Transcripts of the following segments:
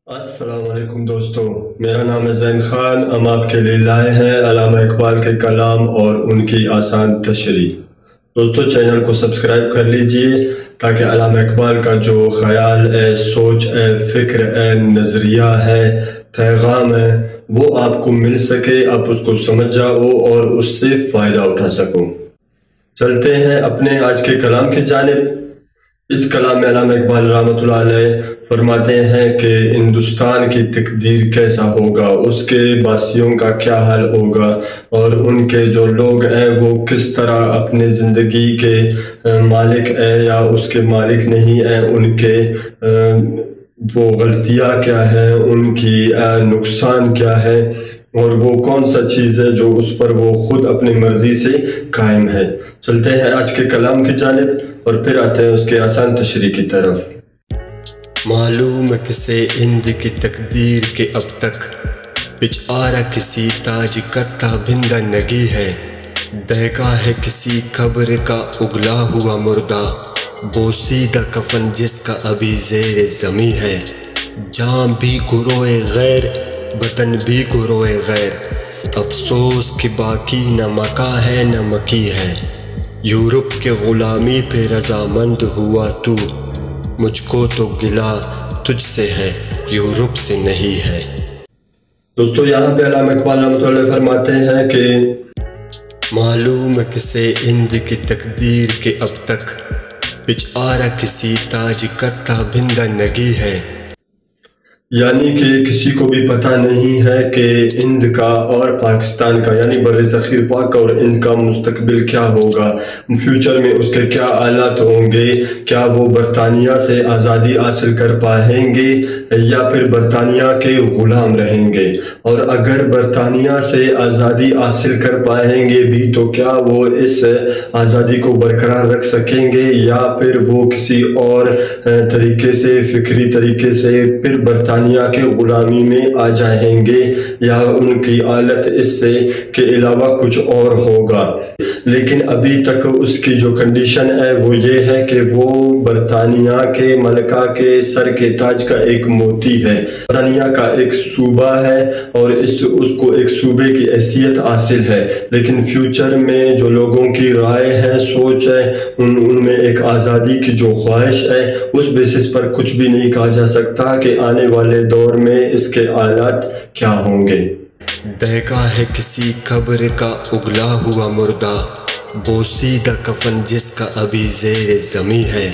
السلام علیکم دوستو، میرا نام ہے زین خان۔ ہم آپ کے لیے لائے ہیں علامہ اقبال کے کلام اور ان کی آسان تشریح۔ دوستو چینل کو سبسکرائب کر لیجئے تاکہ علامہ اقبال کا جو خیال ہے، سوچ ہے، فکر ہے، نظریہ ہے، پیغام ہے، وہ آپ کو مل سکے، آپ اس کو سمجھ جاؤ اور اس سے فائدہ اٹھا سکو۔ چلتے ہیں اپنے آج کے کلام کی جانب۔ اس کلام میں علامہ اقبال رحمۃ اللہ علیہ فرماتے ہیں کہ ہندوستان کی تقدیر کیسا ہوگا، اس کے باسیوں کا کیا حال ہوگا، اور ان کے جو لوگ ہیں وہ کس طرح اپنے زندگی کے مالک ہیں یا اس کے مالک نہیں ہیں، ان کے وہ غلطیاں کیا ہیں، ان کی نقصان کیا ہے، اور وہ کون سا چیز ہے جو اس پر وہ خود اپنی مرضی سے قائم ہے۔ چلتے ہیں آج کے کلام کی جانب اور پھر آتے ہیں اس کے آسان تشریح کی طرف۔ معلوم کسے ہند کی تقدیر کے اب تک بیچارہ کسی تاج کرتا بندہ نگی ہے، دہکا ہے کسی قبر کا اگلا ہوا مردہ، بوسیدہ کفن جس کا ابھی زیر زمیں ہے، جان بھی گروئے غیر بدن بھی گروئے غیر، افسوس کہ باقی نہ مکا ہے نہ مکی ہے، یورپ کے غلامی پہ رضامند ہوا تو، مجھ کو تو گلہ تجھ سے ہے یورپ سے نہیں ہے۔ دوستو یہاں پہ علامہ اقبال رحمۃ اللہ علیہ فرماتے ہیں کہ معلوم کسے ہند کی تقدیر کے اب تک بیچارہ کسی تاج کرتا بندہ نگی ہے، یعنی کہ کسی کو بھی پتہ نہیں ہے کہ ہند کا اور پاکستان کا یعنی بر صغیر پاک اور ہند کا مستقبل کیا ہوگا، فیوچر میں اس کے کیا حالات ہوں گے، کیا وہ برطانیہ سے آزادی حاصل کر پائیں گے یا پھر برطانیہ کے غلام رہیں گے، اور اگر برطانیہ سے آزادی حاصل کر پائیں گے بھی تو کیا وہ اس آزادی کو برقرار رکھ سکیں گے یا پھر وہ کسی اور طریقے سے، فکری طریقے سے پھر برطانیہ کے غلامی میں آ جائیں گے، یا ان کی حالت اس سے کے علاوہ کچھ اور ہوگا۔ لیکن ابھی تک اس کی جو کنڈیشن ہے وہ یہ ہے کہ وہ برطانیہ کے ملکہ کے سر کے تاج کا ایک موتی ہے، برطانیہ کا ایک صوبہ ہے اور اس کو ایک صوبے کی حیثیت حاصل ہے، لیکن فیوچر میں جو لوگوں کی رائے ہے، سوچ ہے، ان میں ایک آزادی کی جو خواہش ہے، اس بیسس پر کچھ بھی نہیں کہا جا سکتا کہ آنے والے دور میں اس کے حالات کیا ہوں گے۔ دہکا ہے کسی قبر کا اگلا ہوا مردہ، بوسیدہ کفن جس کا ابھی زیر زمیں ہے۔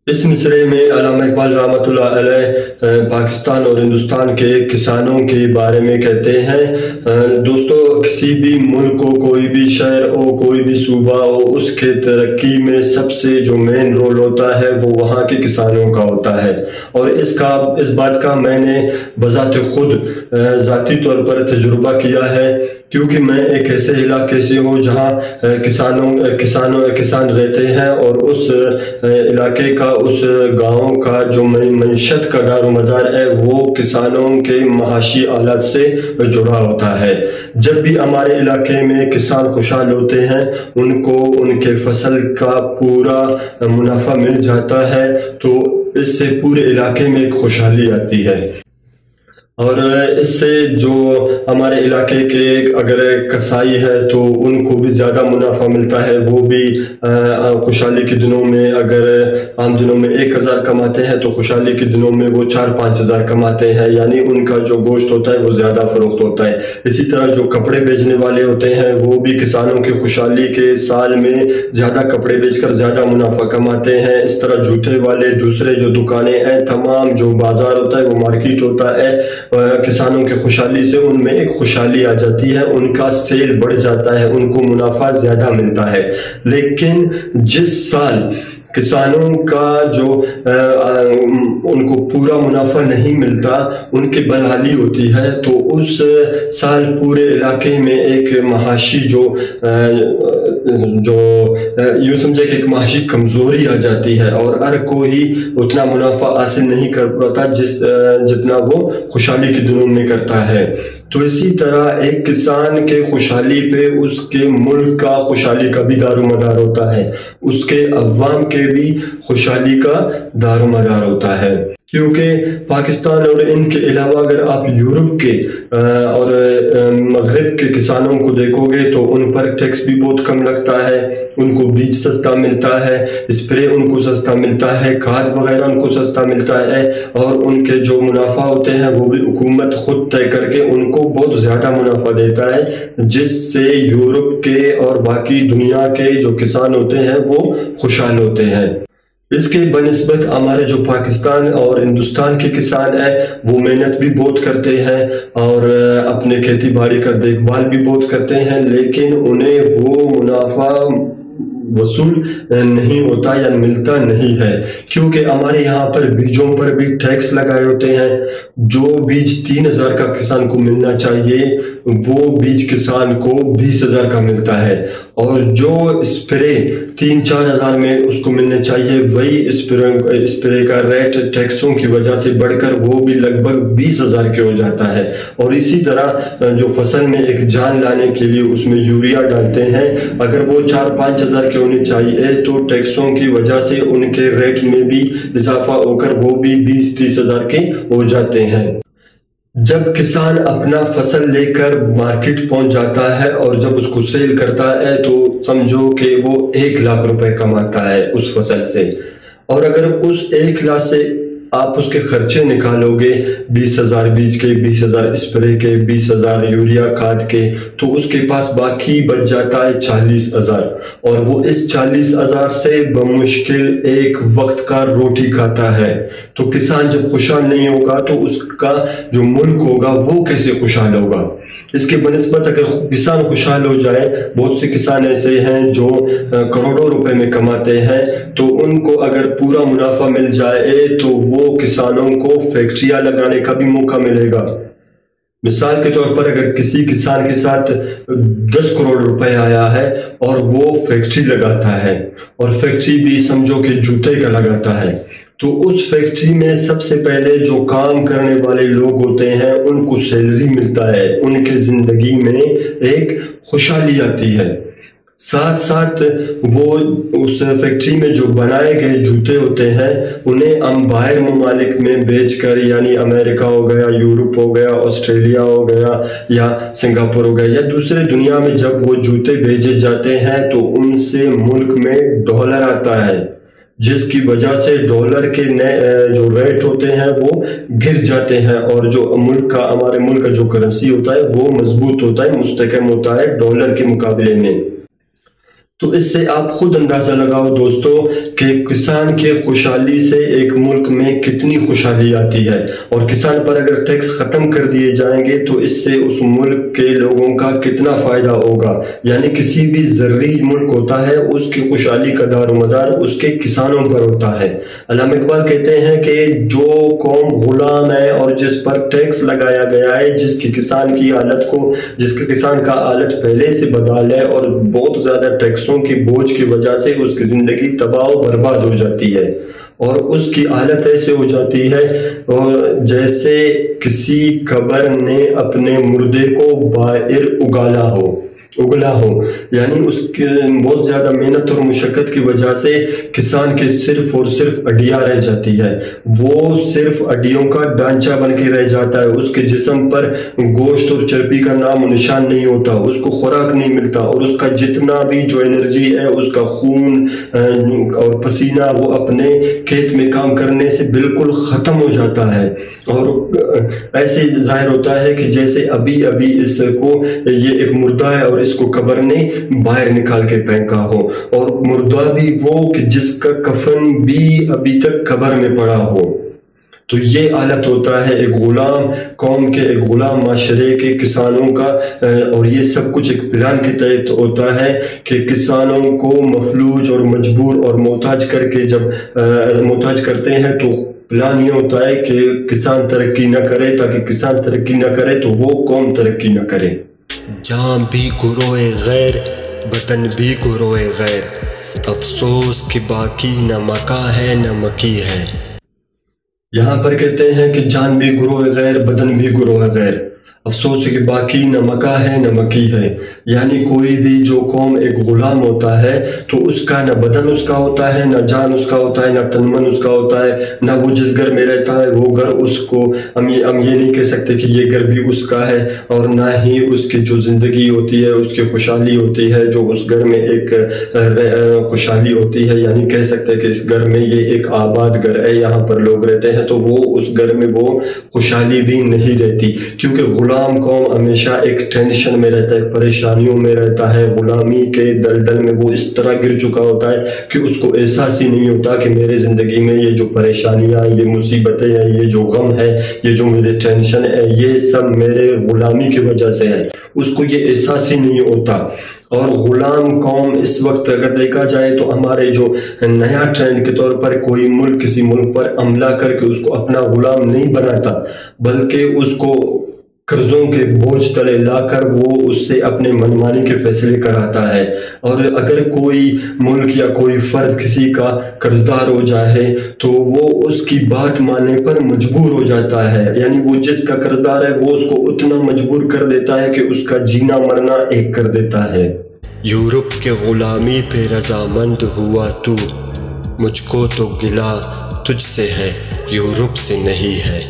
اس مصرعے میں علامہ اقبال رحمۃ اللہ علیہ پاکستان اور ہندوستان کے کسانوں کے بارے میں کہتے ہیں۔ دوستو کسی بھی ملک کو، کوئی بھی شہر ہو، کوئی بھی صوبہ ہو، اس کے ترقی میں سب سے جو مین رول ہوتا ہے وہ وہاں کے کسانوں کا ہوتا ہے، اور اس بات کا میں نے بذات خود ذاتی طور پر تجربہ کیا ہے، کیونکہ میں ایک ایسے علاقے سے ہوں جہاں کسان رہتے ہیں، اور اس علاقے کا، اس گاؤں کا جو معیشت کا دار و مدار ہے وہ کسانوں کے معاشی حالات سے جڑا ہوتا ہے۔ جب بھی ہمارے علاقے میں کسان خوشحال ہوتے ہیں، ان کو ان کے فصل کا پورا منافع مل جاتا ہے، تو اس سے پورے علاقے میں ایک خوشحالی آتی ہے، اور اس سے جو ہمارے علاقے کے اگر کسائی ہے تو ان کو بھی زیادہ منافع ملتا ہے، وہ بھی خوشحالی کے دنوں میں اگر عام دنوں میں 1000 کماتے ہیں تو خوشحالی کے دنوں میں وہ 4-5 ہزار کماتے ہیں، یعنی ان کا جو گوشت ہوتا ہے وہ زیادہ فروخت ہوتا ہے۔ اسی طرح جو کپڑے بیچنے والے ہوتے ہیں وہ بھی کسانوں کی خوشحالی کے سال میں زیادہ کپڑے بیچ کر زیادہ منافع کماتے ہیں۔ اس طرح جوتے والے، دوسرے جو دکانیں ہیں، تمام جو بازار ہوتا ہے وہ مارکیٹ ہوتا ہے، کسانوں کی خوشحالی سے ان میں ایک خوشحالی آ جاتی ہے، ان کا سیل بڑھ جاتا ہے، ان کو منافع زیادہ ملتا ہے۔ لیکن جس سال کسانوں کا جو ان کو پورا منافع نہیں ملتا، ان کی بحالی ہوتی ہے، تو اس سال پورے علاقے میں ایک معاشی جو یوں سمجھے کہ ایک معاشی کمزوری آ جاتی ہے، اور ہر کوئی اتنا منافع حاصل نہیں کر پاتا جتنا وہ خوشحالی کے دنوں میں کرتا ہے۔ تو اسی طرح ایک کسان کے خوشحالی پہ اس کے ملک کا خوشحالی کا بھی دار و مدار ہوتا ہے، اس کے عوام کے بھی خوشحالی کا دار و مدار ہوتا ہے۔ کیونکہ پاکستان اور ان کے علاوہ اگر آپ یورپ کے اور مغرب کے کسانوں کو دیکھو گے تو ان پر ٹیکس بھی بہت کم لگتا ہے، ان کو بیج سستا ملتا ہے، اسپرے ان کو سستا ملتا ہے، کھاد وغیرہ ان کو سستا ملتا ہے، اور ان کے جو منافع ہوتے ہیں وہ بھی حکومت خود طے کر کے ان کو بہت زیادہ منافع دیتا ہے، جس سے یورپ کے اور باقی دنیا کے جو کسان ہوتے ہیں وہ خوشحال ہوتے ہیں۔ اس کے بنسبت ہمارے جو پاکستان اور ہندوستان کے کسان ہیں وہ محنت بھی بہت کرتے ہیں اور اپنے کھیتی باڑی کا دیکھ بھال بھی بہت کرتے ہیں، لیکن انہیں وہ منافع وصول نہیں ہوتا یا ملتا نہیں ہے، کیونکہ ہمارے یہاں پر بیجوں پر بھی ٹیکس لگائے ہوتے ہیں۔ جو بیج 3000 کا کسان کو ملنا چاہیے وہ بیج کسان کو 20,000 کا ملتا ہے، اور جو اسپرے 3-4 ہزار میں اس کو ملنے چاہیے وہی اسپرے کا ریٹ ٹیکسوں کی وجہ سے بڑھ کر وہ بھی لگ بھگ 20,000 کے ہو جاتا ہے۔ اور اسی طرح جو فصل میں ایک جان لانے کے لیے اس میں یوریا ڈالتے ہیں، اگر وہ 4-5 ہزار کے ہونی چاہیے تو ٹیکسوں کی وجہ سے ان کے ریٹ میں بھی اضافہ ہو کر وہ بھی 20-30 ہزار کے ہو جاتے ہیں۔ جب کسان اپنا فصل لے کر مارکیٹ پہنچ جاتا ہے اور جب اس کو سیل کرتا ہے تو سمجھو کہ وہ 1 لاکھ روپے کماتا ہے اس فصل سے، اور اگر اس 1 لاکھ سے آپ اس کے خرچے نکالو گے 20,000 بیج کے، 20,000 اسپرے کے، 20,000 یوریا کھاد کے، تو اس کے پاس باقی بچ جاتا ہے 40,000، اور وہ اس 40,000 سے بمشکل ایک وقت کا روٹی کھاتا ہے۔ تو کسان جب خوشحال نہیں ہوگا تو اس کا جو ملک ہوگا وہ کیسے خوشحال ہوگا؟ اس کے بنسبت اگر کسان خوشحال ہو جائے، بہت سے کسان ایسے ہیں جو کروڑوں روپے میں کماتے ہیں، تو ان کو اگر پورا منافع مل جائے تو وہ کسانوں کو فیکٹریاں لگانے کا بھی موقع ملے گا۔ مثال کے طور پر اگر کسی کسان کے ساتھ 10 کروڑ روپے آیا ہے اور وہ فیکٹری لگاتا ہے، اور فیکٹری بھی سمجھو کہ جوتے کا لگاتا ہے، تو اس فیکٹری میں سب سے پہلے جو کام کرنے والے لوگ ہوتے ہیں ان کو سیلری ملتا ہے، ان کے زندگی میں ایک خوشحالی آتی ہے۔ ساتھ ساتھ وہ اس فیکٹری میں جو بنائے گئے جوتے ہوتے ہیں انہیں ہم باہر ممالک میں بیچ کر، یعنی امریکہ ہو گیا، یورپ ہو گیا، آسٹریلیا ہو گیا، یا سنگاپور ہو گیا، یا دوسرے دنیا میں جب وہ جوتے بھیجے جاتے ہیں تو ان سے ملک میں ڈالر آتا ہے، جس کی وجہ سے ڈالر کے جو ریٹ ہوتے ہیں وہ گر جاتے ہیں، اور جو ہمارے ملک کا جو کرنسی ہوتا ہے وہ مضبوط ہوتا ہے، مستحکم ہوتا ہے ڈالر کے مقابلے میں۔ تو اس سے آپ خود اندازہ لگاؤ دوستو کہ کسان کے خوشحالی سے ایک ملک میں کتنی خوشحالی آتی ہے، اور کسان پر اگر ٹیکس ختم کر دیے جائیں گے تو اس سے اس ملک کے لوگوں کا کتنا فائدہ ہوگا۔ یعنی کسی بھی زرعی ملک ہوتا ہے اس کی خوشحالی کا دار و مدار اس کے کسانوں پر ہوتا ہے۔ علامہ اقبال کہتے ہیں کہ جو قوم غلام ہے اور جس پر ٹیکس لگایا گیا ہے، جس کے کسان کا حالت پہلے سے بدحال ہے اور بہت زیادہ ٹیکس کی بوجھ کی وجہ سے اس کی زندگی تباہ و برباد ہو جاتی ہے، اور اس کی حالت ایسے ہو جاتی ہے جیسے کسی قبر نے اپنے مردے کو باہر اگلا ہو، یعنی اس کے بہت زیادہ محنت اور مشقت کی وجہ سے کسان کے صرف اور صرف ہڈیاں رہ جاتی ہے، وہ صرف ہڈیوں کا ڈھانچہ بن کے رہ جاتا ہے، اس کے جسم پر گوشت اور چربی کا نام و نشان نہیں ہوتا، اس کو خوراک نہیں ملتا، اور اس کا جتنا بھی جو انرجی ہے، اس کا خون اور پسینہ وہ اپنے کھیت میں کام کرنے سے بالکل ختم ہو جاتا ہے، اور ایسے ظاہر ہوتا ہے کہ جیسے ابھی اس کو یہ ایک مردہ ہے اور اس کو قبر نے باہر نکال کے پھینکا ہو، اور مردہ بھی وہ کہ جس کا کفن بھی ابھی تک قبر میں پڑا ہو۔ تو یہ حالت ہوتا ہے ایک غلام قوم کے، ایک غلام معاشرے کے کسانوں کا، اور یہ سب کچھ ایک پلان کے تحت ہوتا ہے کہ کسانوں کو مفلوج اور مجبور اور محتاج کر کے جب محتاج کرتے ہیں تو پلان یہ ہوتا ہے کہ کسان ترقی نہ کرے، تاکہ کسان ترقی نہ کرے تو وہ قوم ترقی نہ کرے۔ جاں بھی گروہ غیر، بدن بھی گروہ غیر، افسوس کہ باقی نہ مکا ہے نہ مکی ہے۔ یہاں پر کہتے ہیں کہ جان بھی گروہ غیر، بدن بھی گروہ غیر، افسوس ہے کہ باقی نہ مکہ ہے نہ مکی ہے، یعنی کوئی بھی جو قوم ایک غلام ہوتا ہے تو اس کا نہ بدن اس کا ہوتا ہے، نہ جان اس کا ہوتا ہے، نہ تن من اس کا ہوتا ہے، نہ وہ جس گھر میں رہتا ہے وہ گھر اس کو ہم یہ نہیں کہہ سکتے کہ یہ گھر بھی اس کا ہے، اور نہ ہی اس کی جو زندگی ہوتی ہے اس کی خوشحالی ہوتی ہے جو اس گھر میں ایک خوشحالی ہوتی ہے، یعنی کہہ سکتے ہیں کہ اس گھر میں یہ ایک آباد گھر ہے، یہاں پر لوگ رہتے ہیں، تو وہ اس گھر میں وہ خوشحالی بھی نہیں رہتی، کیونکہ غلام قوم ہمیشہ ایک ٹینشن میں رہتا ہے، پریشانیوں میں رہتا ہے، غلامی کے دلدل میں وہ اس طرح گر چکا ہوتا ہے کہ اس کو احساس ہی نہیں ہوتا کہ میرے زندگی میں یہ جو پریشانیاں، یہ مصیبتیں ہیں، یہ جو غم ہے، یہ جو میرے ٹینشن ہے، یہ سب میرے غلامی کی وجہ سے ہے، اس کو یہ احساس ہی نہیں ہوتا۔ اور غلام قوم اس وقت اگر دیکھا جائے تو ہمارے جو نیا ٹرینڈ کے طور پر کوئی ملک کسی ملک پر حملہ کر کے اس کو اپنا غلام نہیں بناتا، بلکہ اس کو قرضوں کے بوجھ تلے لا کر وہ اس سے اپنے منمانی کے فیصلے کراتا ہے۔ اور اگر کوئی ملک یا کوئی فرد کسی کا قرضدار ہو جائے تو وہ اس کی بات ماننے پر مجبور ہو جاتا ہے، یعنی وہ جس کا قرضدار ہے وہ اس کو اتنا مجبور کر دیتا ہے کہ اس کا جینا مرنا ایک کر دیتا ہے۔ یورپ کے غلامی پہ رضامند ہوا تو، مجھ کو تو گلہ تجھ سے ہے، یورپ سے نہیں ہے۔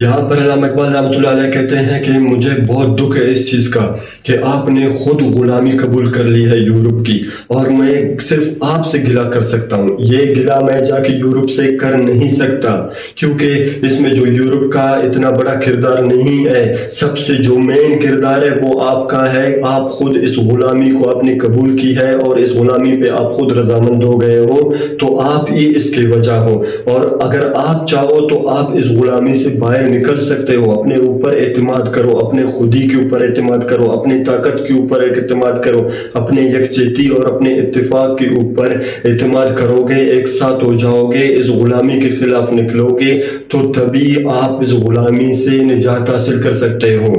یہاں پر علامہ اقبال رحمۃ اللہ علیہ کہتے ہیں کہ مجھے بہت دکھ ہے اس چیز کا کہ آپ نے خود غلامی قبول کر لی ہے یورپ کی، اور میں صرف آپ سے گلہ کر سکتا ہوں، یہ گلہ میں جا کے یورپ سے کر نہیں سکتا، کیونکہ اس میں جو یورپ کا اتنا بڑا کردار نہیں ہے، سب سے جو مین کردار ہے وہ آپ کا ہے۔ آپ خود اس غلامی کو آپ نے قبول کی ہے اور اس غلامی پہ آپ خود رضامند ہو گئے ہو، تو آپ ہی اس کی وجہ ہو، اور اگر آپ چاہو تو آپ اس غلامی سے باہر نکل سکتے ہو۔ اپنے اوپر اعتماد کرو، اپنے خودی کے اوپر اعتماد کرو، اپنی طاقت کے اوپر اعتماد کرو، اپنے یکجہتی اور اپنے اتفاق کے اوپر اعتماد کرو گے، ایک ساتھ ہو جاؤ گے، اس غلامی کے خلاف نکلو گے، تو تبھی آپ اس غلامی سے نجات حاصل کر سکتے ہو۔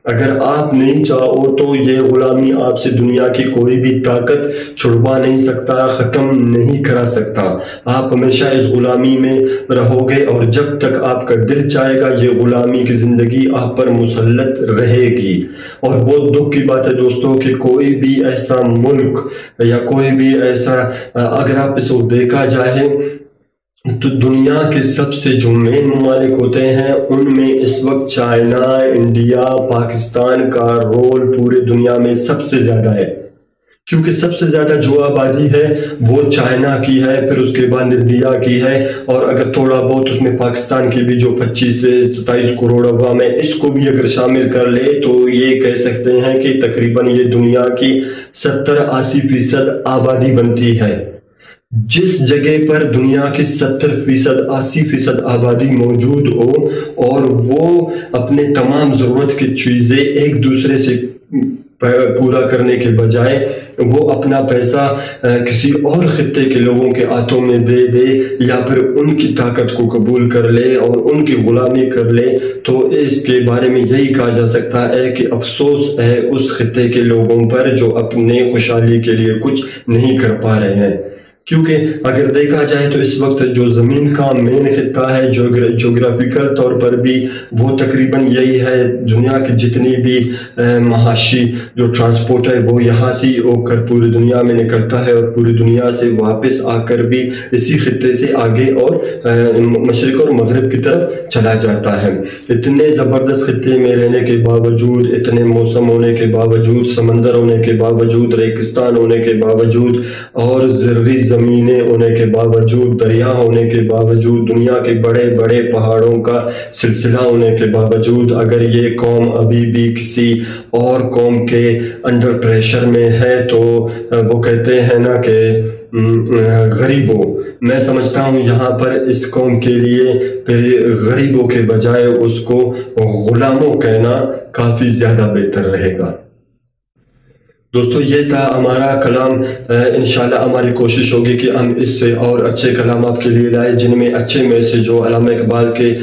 اگر آپ نہیں چاہو تو یہ غلامی آپ سے دنیا کی کوئی بھی طاقت چھڑوا نہیں سکتا، ختم نہیں کرا سکتا۔ آپ ہمیشہ اس غلامی میں رہو گے، اور جب تک آپ کا دل چاہے گا یہ غلامی کی زندگی آپ پر مسلط رہے گی۔ اور بہت دکھ کی بات ہے دوستوں کہ کوئی بھی ایسا ملک یا کوئی بھی ایسا، اگر آپ اس کو دیکھا جائے تو دنیا کے سب سے جو مین ممالک ہوتے ہیں ان میں اس وقت چائنا، انڈیا، پاکستان کا رول پورے دنیا میں سب سے زیادہ ہے، کیونکہ سب سے زیادہ جو آبادی ہے وہ چائنا کی ہے، پھر اس کے بعد انڈیا کی ہے، اور اگر تھوڑا بہت اس میں پاکستان کی بھی جو 25 سے 27 کروڑ عوام ہے، اس کو بھی اگر شامل کر لے تو یہ کہہ سکتے ہیں کہ تقریباً یہ دنیا کی 70-80% آبادی بنتی ہے۔ جس جگہ پر دنیا کی 70-80% آبادی موجود ہو اور وہ اپنے تمام ضرورت کی چیزیں ایک دوسرے سے پورا کرنے کے بجائے وہ اپنا پیسہ کسی اور خطے کے لوگوں کے ہاتھوں میں دے دے، یا پھر ان کی طاقت کو قبول کر لے اور ان کی غلامی کر لے، تو اس کے بارے میں یہی کہا جا سکتا ہے کہ افسوس ہے اس خطے کے لوگوں پر جو اپنے خوشحالی کے لیے کچھ نہیں کر پا رہے ہیں۔ کیونکہ اگر دیکھا جائے تو اس وقت جو زمین کا مین خطہ ہے جغرافیکل طور پر بھی وہ تقریباً یہی ہے، دنیا کی جتنی بھی معاشی جو ٹرانسپورٹ ہے وہ یہاں سے ہو کر پوری دنیا میں نکلتا ہے، اور پوری دنیا سے واپس آ کر بھی اسی خطے سے آگے اور مشرق اور مغرب کی طرف چلا جاتا ہے۔ اتنے زبردست خطے میں رہنے کے باوجود، اتنے موسم ہونے کے باوجود، سمندر ہونے کے باوجود، ریگستان ہونے کے باوجود، اور زرعی زمینیں ہونے کے باوجود، دریا ہونے کے باوجود، دنیا کے بڑے بڑے پہاڑوں کا سلسلہ ہونے کے باوجود، اگر یہ قوم ابھی بھی کسی اور قوم کے انڈر پریشر میں ہے تو وہ کہتے ہیں نا کہ غریبوں، میں سمجھتا ہوں یہاں پر اس قوم کے لیے غریبوں کے بجائے اس کو غلاموں کہنا کافی زیادہ بہتر رہے گا۔ دوستو یہ تھا ہمارا کلام، انشاءاللہ ہماری کوشش ہوگی کہ ہم اس سے اور اچھے کلام آپ کے لیے لائیں، جن میں اچھے میں سے جو علامہ اقبال کے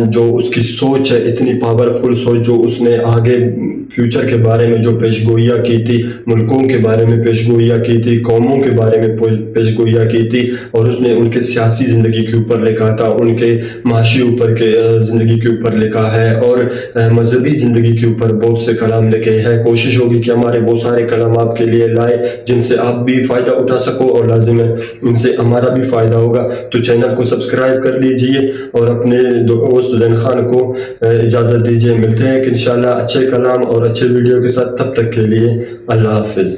جو اس کی سوچ ہے، اتنی پاورفل سوچ جو اس نے آگے فیوچر کے بارے میں جو پیش گوئیاں کی تھی، ملکوں کے بارے میں پیش گوئیاں کی تھی، قوموں کے بارے میں پیش گوئیاں کی تھی، اور اس نے ان کے سیاسی زندگی کے اوپر لکھا تھا، ان کے معاشی زندگی کے اوپر لکھا ہے، اور مذہبی زندگی کے اوپر بہت سے کلام لکھے ہیں۔ کوشش ہوگی کہ ہمارے بہت سارے کلام آپ کے لیے لائے جن سے آپ بھی فائدہ اٹھا سکو، اور لازم ہے ان سے ہمارا بھی فائدہ ہوگا۔ تو چینل کو سبسکرائب کر لیجئے اور اپنے دوست زین خان کو اجازت دیجئے۔ ملتے ہیں کہ انشاءاللہ اچھے کلام اور اچھے ویڈیو کے ساتھ، تب تک کے لیے اللہ حافظ۔